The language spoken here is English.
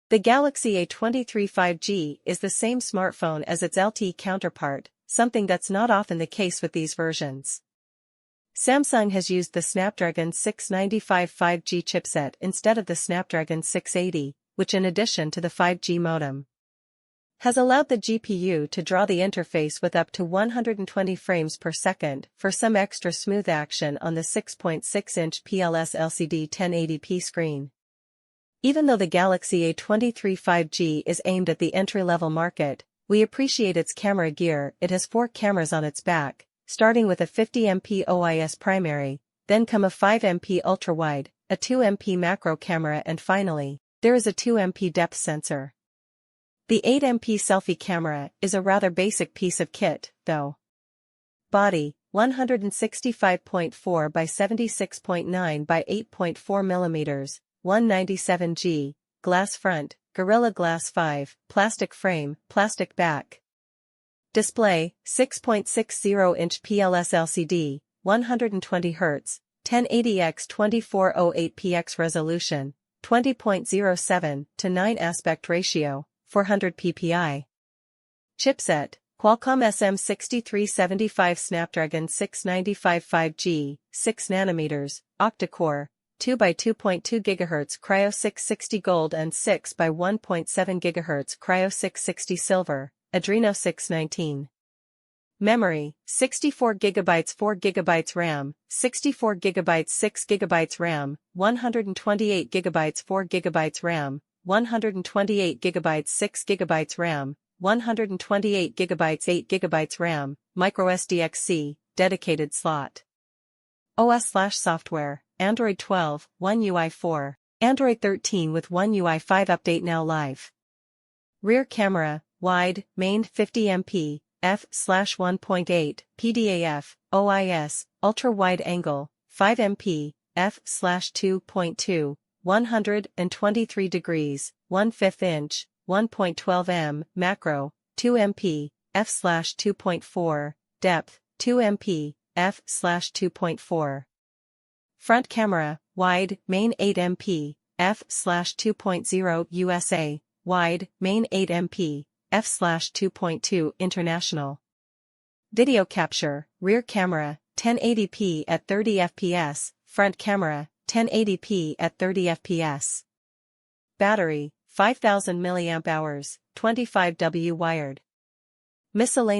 The Galaxy A23 5G is the same smartphone as its LTE counterpart, something that's not often the case with these versions. Samsung has used the Snapdragon 695 5G chipset instead of the Snapdragon 680, which in addition to the 5G modem, has allowed the GPU to draw the interface with up to 120 frames per second for some extra smooth action on the 6.6-inch PLS LCD 1080p screen. Even though the Galaxy A23 5G is aimed at the entry-level market, we appreciate its camera gear. It has 4 cameras on its back, starting with a 50MP OIS primary, then come a 5MP ultra-wide, a 2MP macro camera and finally, there is a 2MP depth sensor. The 8MP selfie camera is a rather basic piece of kit, though. Body, 165.4 by 76.9 by 8.4 mm, 197G, glass front, Gorilla Glass 5, plastic frame, plastic back. Display, 6.60-inch PLS LCD, 120Hz, 1080x2408px resolution, 20.07:9 aspect ratio, 400 ppi. Chipset, Qualcomm SM6375 Snapdragon 695 5G, 6 nm, octa-core, 2 by 2.2 GHz Cryo 660 Gold and 6 by 1.7 GHz Cryo 660 Silver, Adreno 619. Memory, 64 GB 4 GB RAM, 64 GB 6 GB RAM, 128 GB 4 GB RAM, 128 GB 6 GB RAM, 128 GB 8 GB RAM, microSD-XC, dedicated slot. OS/software, Android 12, One UI 4, Android 13 with One UI 5 update now live. Rear camera, wide, main 50MP, f/1.8, PDAF, OIS, ultra-wide angle, 5MP, f/2.2, 123 degrees, 1/5 inch, 1.12 m, macro, 2MP, f/2.4, depth, 2MP, f/2.4. Front camera, wide, main 8MP, f/2.0 USA, wide, main 8MP, f/2.2 international. Video capture, rear camera, 1080p at 30 fps, front camera, 1080p at 30 fps. Battery, 5000 mAh, 25W wired. Miscellaneous